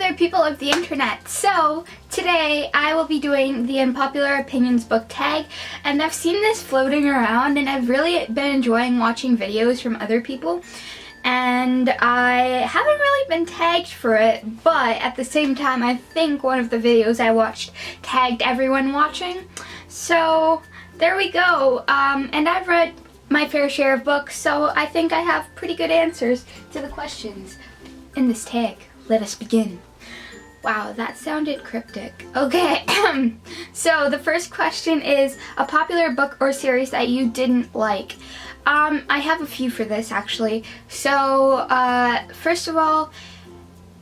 there, people of the internet. So today I will be doing the Unpopular Opinions book tag, and I've seen this floating around and I've really been enjoying watching videos from other people, and I haven't really been tagged for it, but at the same time I think one of the videos I watched tagged everyone watching. So there we go. And I've read my fair share of books, so I think I have pretty good answers to the questions in this tag. Let us begin. Wow, that sounded cryptic. Okay, so the first question is a popular book or series that you didn't like. I have a few for this actually. So, first of all,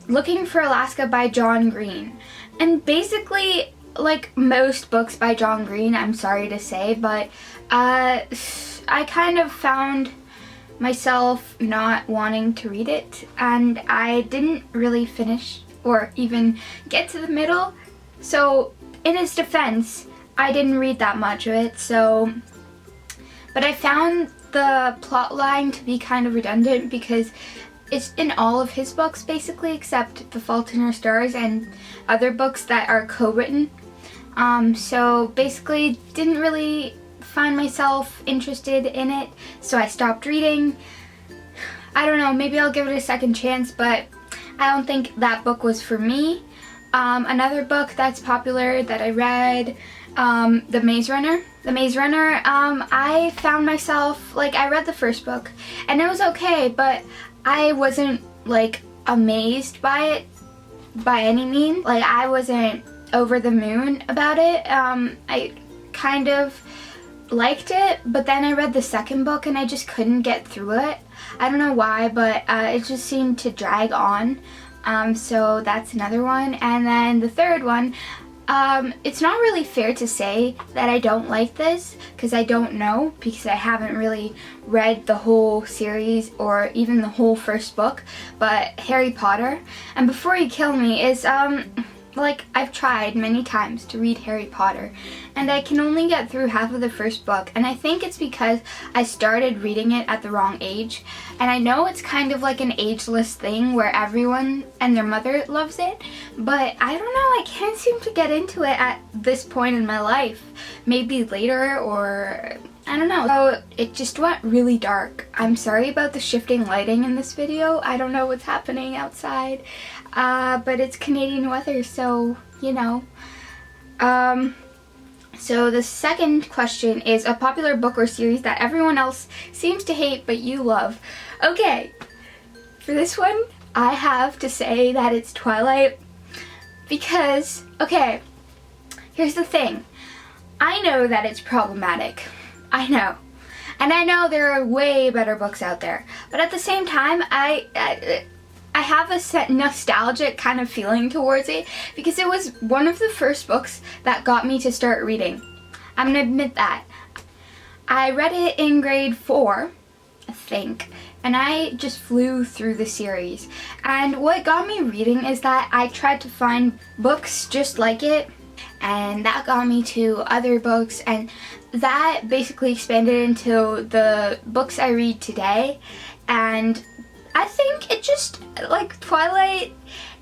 Looking for Alaska by John Green. And basically, like most books by John Green, I'm sorry to say, but I kind of found myself not wanting to read it, and I didn't really finish or even get to the middle. So in his defense, I didn't read that much of it, but I found the plot line to be kind of redundant because it's in all of his books basically, except The Fault in Our Stars and other books that are co-written. So basically didn't really find myself interested in it, so I stopped reading. I don't know, maybe I'll give it a second chance, but I don't think that book was for me. Another book that's popular that I read, The Maze Runner. The Maze Runner, I found myself, like, I read the first book and it was okay, but I wasn't like amazed by it by any means. Like, I wasn't over the moon about it. I kind of liked it, but then I read the second book and I just couldn't get through it. I don't know why, but it just seemed to drag on. So that's another one. And then the third one, it's not really fair to say that I don't like this because I don't know, because I haven't really read the whole series or even the whole first book, but Harry Potter. And Before You Kill Me is like, I've tried many times to read Harry Potter and I can only get through half of the first book, and I think it's because I started reading it at the wrong age. And I know it's kind of like an ageless thing where everyone and their mother loves it, but I don't know, I can't seem to get into it at this point in my life. Maybe later, or I don't know. So it just went really dark. I'm sorry about the shifting lighting in this video. I don't know what's happening outside, but it's Canadian weather, so you know. So the second question is a popular book or series that everyone else seems to hate but you love. Okay, for this one, I have to say that it's Twilight because, okay, here's the thing. I know that it's problematic. I know. And I know there are way better books out there. But at the same time, I have a nostalgic kind of feeling towards it because it was one of the first books that got me to start reading. I'm gonna admit that. I read it in grade 4, I think, and I just flew through the series. And what got me reading is that I tried to find books just like it, and that got me to other books, and that basically expanded into the books I read today. And I think it just, like, Twilight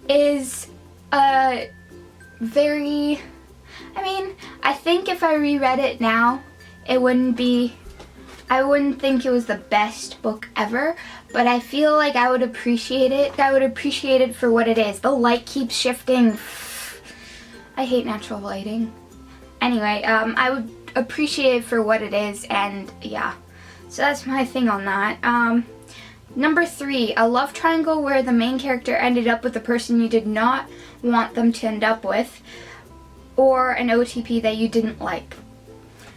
is a very, I mean, I think if I reread it now, I wouldn't think it was the best book ever, but I feel like I would appreciate it. I would appreciate it for what it is. The light keeps shifting. I hate natural lighting. Anyway, I would appreciate it for what it is, and yeah. So that's my thing on that. Number 3, a love triangle where the main character ended up with the person you did not want them to end up with, or an OTP that you didn't like.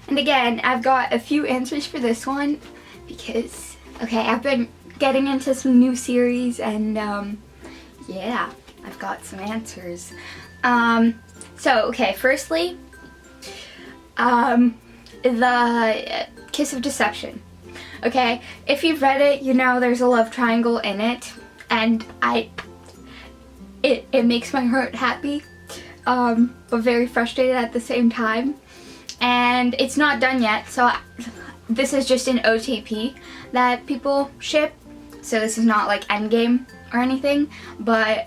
And again, I've got a few answers for this one because, okay, I've been getting into some new series, and yeah, I've got some answers. So, okay, firstly, the Kiss of Deception. Okay, if you've read it, you know there's a love triangle in it, and it makes my heart happy, but very frustrated at the same time. And it's not done yet, so this is just an OTP that people ship, so this is not like endgame or anything, but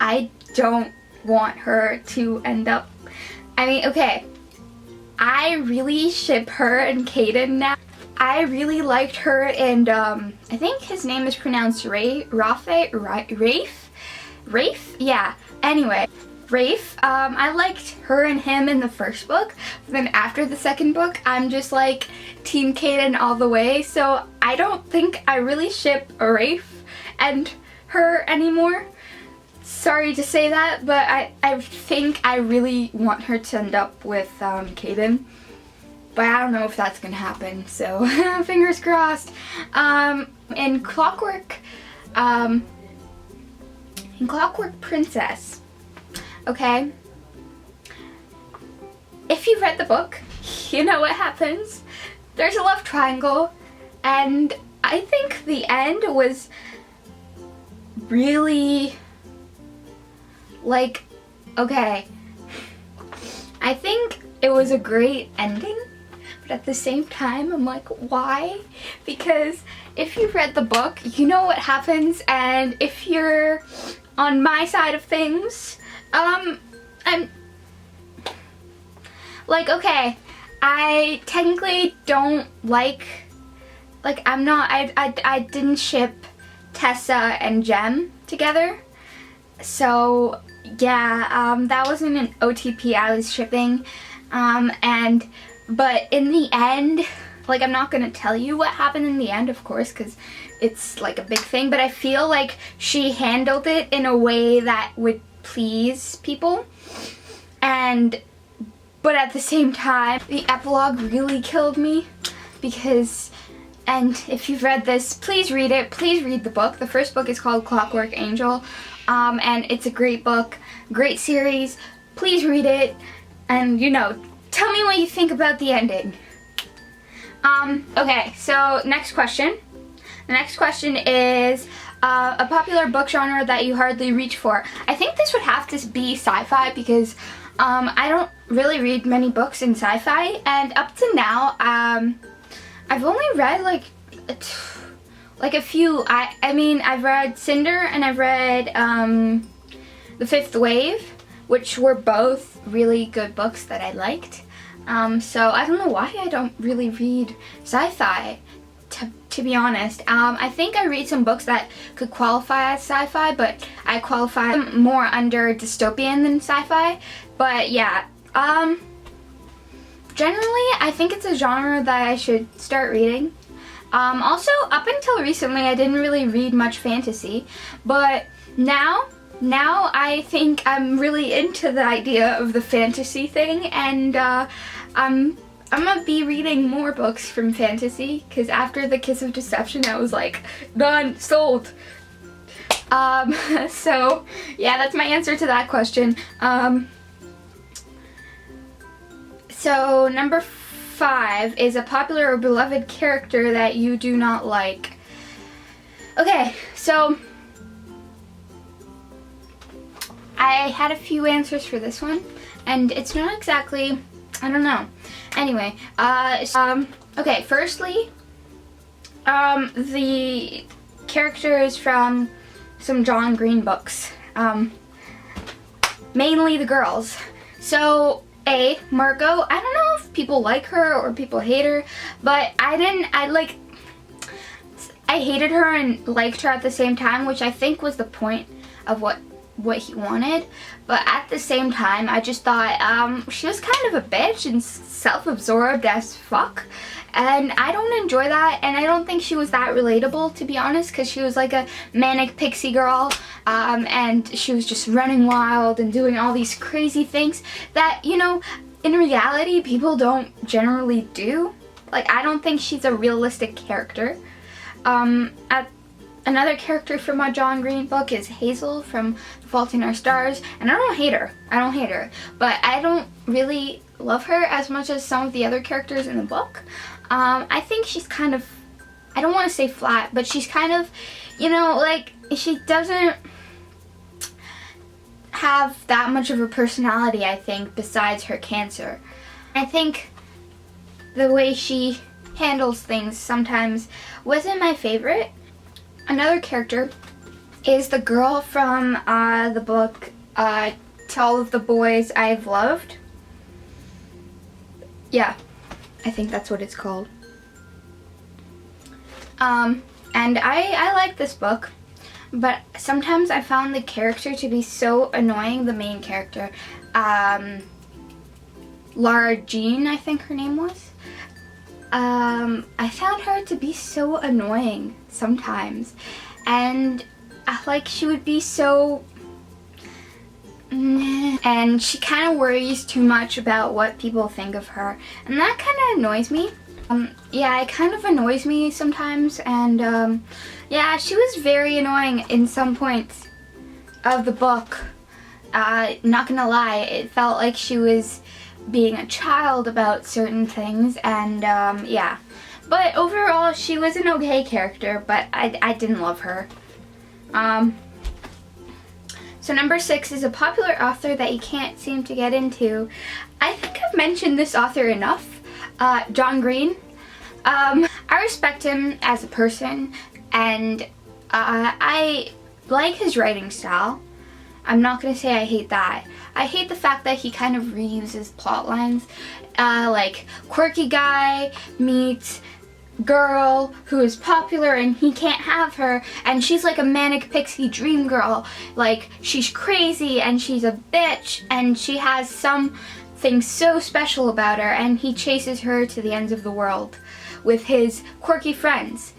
I don't want her to end up, I mean, okay, I really ship her and Caden now. I really liked her and I think his name is pronounced Rafe? Yeah, anyway. Rafe, I liked her and him in the first book, but then after the second book, I'm just like Team Caden all the way, so I don't think I really ship Rafe and her anymore. Sorry to say that, but I think I really want her to end up with Caden, but I don't know if that's gonna happen, so fingers crossed. In Clockwork Princess, okay, if you've read the book, you know what happens. There's a love triangle, and I think the end was really, like, okay, I think it was a great ending, but at the same time, I'm like, why? Because if you've read the book, you know what happens, and if you're on my side of things, I'm like, okay, I technically don't like I didn't ship Tessa and Jem together, so yeah, that wasn't an OTP I was shipping, but in the end, like, I'm not gonna tell you what happened in the end, of course, because it's like a big thing, but I feel like she handled it in a way that would please people, but at the same time, the epilogue really killed me, because, and if you've read this, please read it, please read the book. The first book is called Clockwork Angel, and it's a great book, great series. Please read it, and, you know, tell me what you think about the ending. Okay, so next question. The next question is a popular book genre that you hardly reach for. I think this would have to be sci-fi, because I don't really read many books in sci-fi, and up to now, I've only read like a few. I mean, I've read Cinder and I've read The Fifth Wave, which were both really good books that I liked. So I don't know why I don't really read sci-fi, to be honest. I think I read some books that could qualify as sci-fi, but I qualify them more under dystopian than sci-fi. But yeah, generally I think it's a genre that I should start reading. Also, up until recently I didn't really read much fantasy, but now I think I'm really into the idea of the fantasy thing, and I'm gonna be reading more books from fantasy, because after The Kiss of Deception I was like, done, sold. So yeah, that's my answer to that question. So number 5 is a popular or beloved character that you do not like. Okay, so I had a few answers for this one, and it's not exactly, I don't know. Anyway, okay, firstly, the characters from some John Green books, mainly the girls. So, Margot, I don't know if people like her or people hate her, but I hated her and liked her at the same time, which I think was the point of what he wanted. But at the same time, I just thought she was kind of a bitch and self-absorbed as fuck, and I don't enjoy that, and I don't think she was that relatable, to be honest, because she was like a manic pixie girl, and she was just running wild and doing all these crazy things that, you know, in reality people don't generally do. Like, I don't think she's a realistic character. Another character from my John Green book is Hazel from The Fault in Our Stars, and I don't hate her, but I don't really love her as much as some of the other characters in the book. I think she's kind of, I don't want to say flat, but she's kind of, you know, like, she doesn't have that much of a personality, I think, besides her cancer. I think the way she handles things sometimes wasn't my favorite. Another character is the girl from the book To All of the Boys I've Loved. Yeah, I think that's what it's called. And I like this book, but sometimes I found the character to be so annoying, the main character. Lara Jean, I think her name was. I found her to be so annoying sometimes, and like she would be so, and she kind of worries too much about what people think of her, and that kind of annoys me. Yeah, it kind of annoys me sometimes, and yeah, she was very annoying in some points of the book. Not gonna lie, it felt like she was being a child about certain things, and yeah. But overall, she was an okay character, but I didn't love her. So number 6 is a popular author that you can't seem to get into. I think I've mentioned this author enough. John Green. I respect him as a person, and I like his writing style. I'm not gonna say I hate that. I hate the fact that he kind of reuses plot lines, like quirky guy meets girl who is popular and he can't have her, and she's like a manic pixie dream girl. Like, she's crazy and she's a bitch and she has something so special about her, and he chases her to the ends of the world with his quirky friends.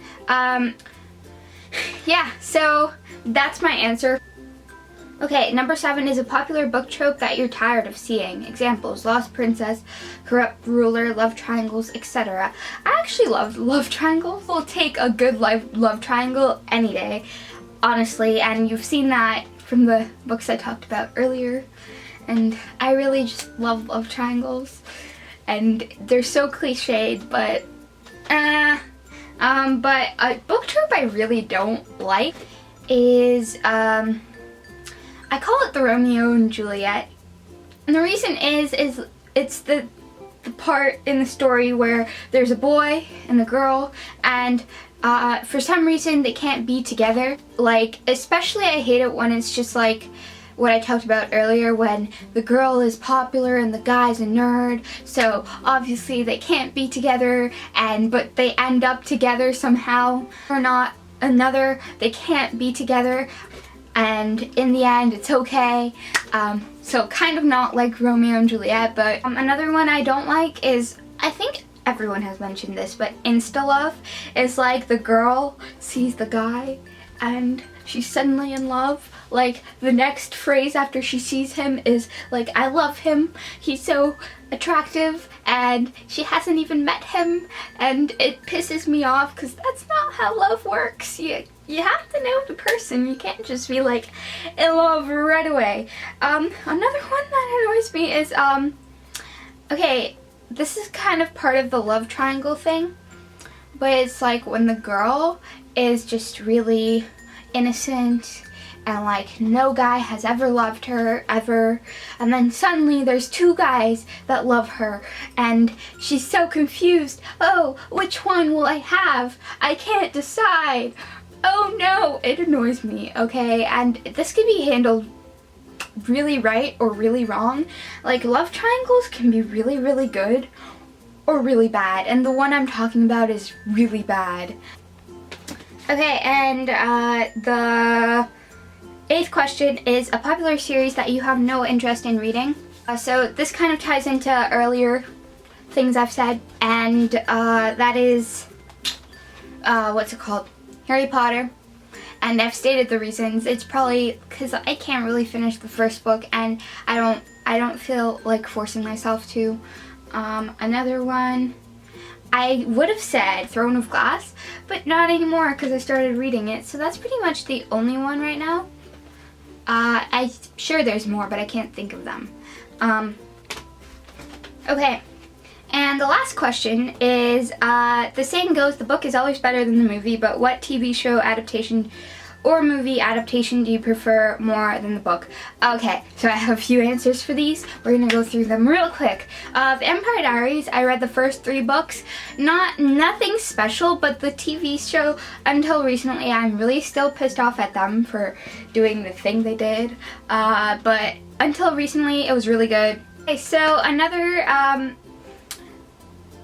Yeah, so that's my answer. Okay, number 7 is a popular book trope that you're tired of seeing. Examples: lost princess, corrupt ruler, love triangles, etc. I actually love love triangles. I'll take a good love triangle any day, honestly, and you've seen that from the books I talked about earlier. And I really just love love triangles, and they're so cliched, but a book trope I really don't like is I call it the Romeo and Juliet. And the reason is it's the part in the story where there's a boy and a girl, and for some reason they can't be together. Like, especially I hate it when it's just like what I talked about earlier, when the girl is popular and the guy's a nerd, so obviously they can't be together, but they end up together somehow or not another. They can't be together, and in the end it's okay. So kind of not like Romeo and Juliet. But another one I don't like is, I think everyone has mentioned this, but insta-love is like the girl sees the guy and she's suddenly in love. Like, the next phrase after she sees him is like, I love him, he's so attractive, and she hasn't even met him, and it pisses me off because that's not how love works. You have to know the person. You can't just be like in love right away. Another one that annoys me is okay, this is kind of part of the love triangle thing, but it's like when the girl is just really innocent and like no guy has ever loved her ever, and then suddenly there's 2 guys that love her and she's so confused. Oh, which one will I have? I can't decide. Oh no, it annoys me, okay? And this can be handled really right or really wrong. Like, love triangles can be really, really good or really bad, and the one I'm talking about is really bad. Okay, and the 8th question is a popular series that you have no interest in reading. So this kind of ties into earlier things I've said, and that is, what's it called? Harry Potter. And I've stated the reasons. It's probably because I can't really finish the first book, and I don't feel like forcing myself to. Another one, I would have said Throne of Glass, but not anymore because I started reading it. So that's pretty much the only one right now. I'm sure there's more, but I can't think of them. Okay, and the last question is, the saying goes, the book is always better than the movie, but what TV show adaptation or movie adaptation do you prefer more than the book? Okay, so I have a few answers for these. We're gonna go through them real quick. The Empire Diaries, I read the first 3 books. Nothing special, but the TV show, until recently, I'm really still pissed off at them for doing the thing they did. But until recently, it was really good. Okay, so another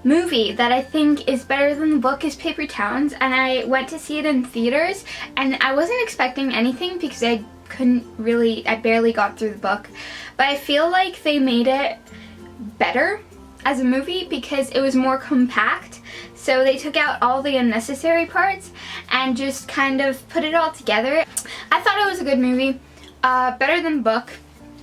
movie that I think is better than the book is Paper Towns, and I went to see it in theaters, and I wasn't expecting anything because I barely got through the book, but I feel like they made it better as a movie because it was more compact. So they took out all the unnecessary parts and just kind of put it all together. I thought it was a good movie, better than the book.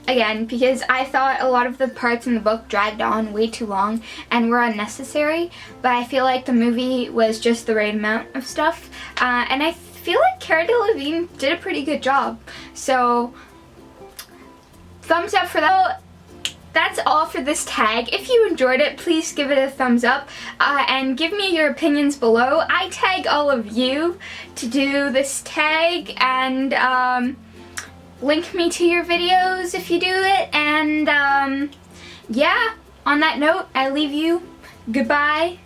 Again, because I thought a lot of the parts in the book dragged on way too long and were unnecessary, but I feel like the movie was just the right amount of stuff, and I feel like Cara Delevingne did a pretty good job. So, thumbs up for that. That's all for this tag. If you enjoyed it, please give it a thumbs up, and give me your opinions below. I tag all of you to do this tag, and link me to your videos if you do it, and yeah, on that note, I leave you. Goodbye.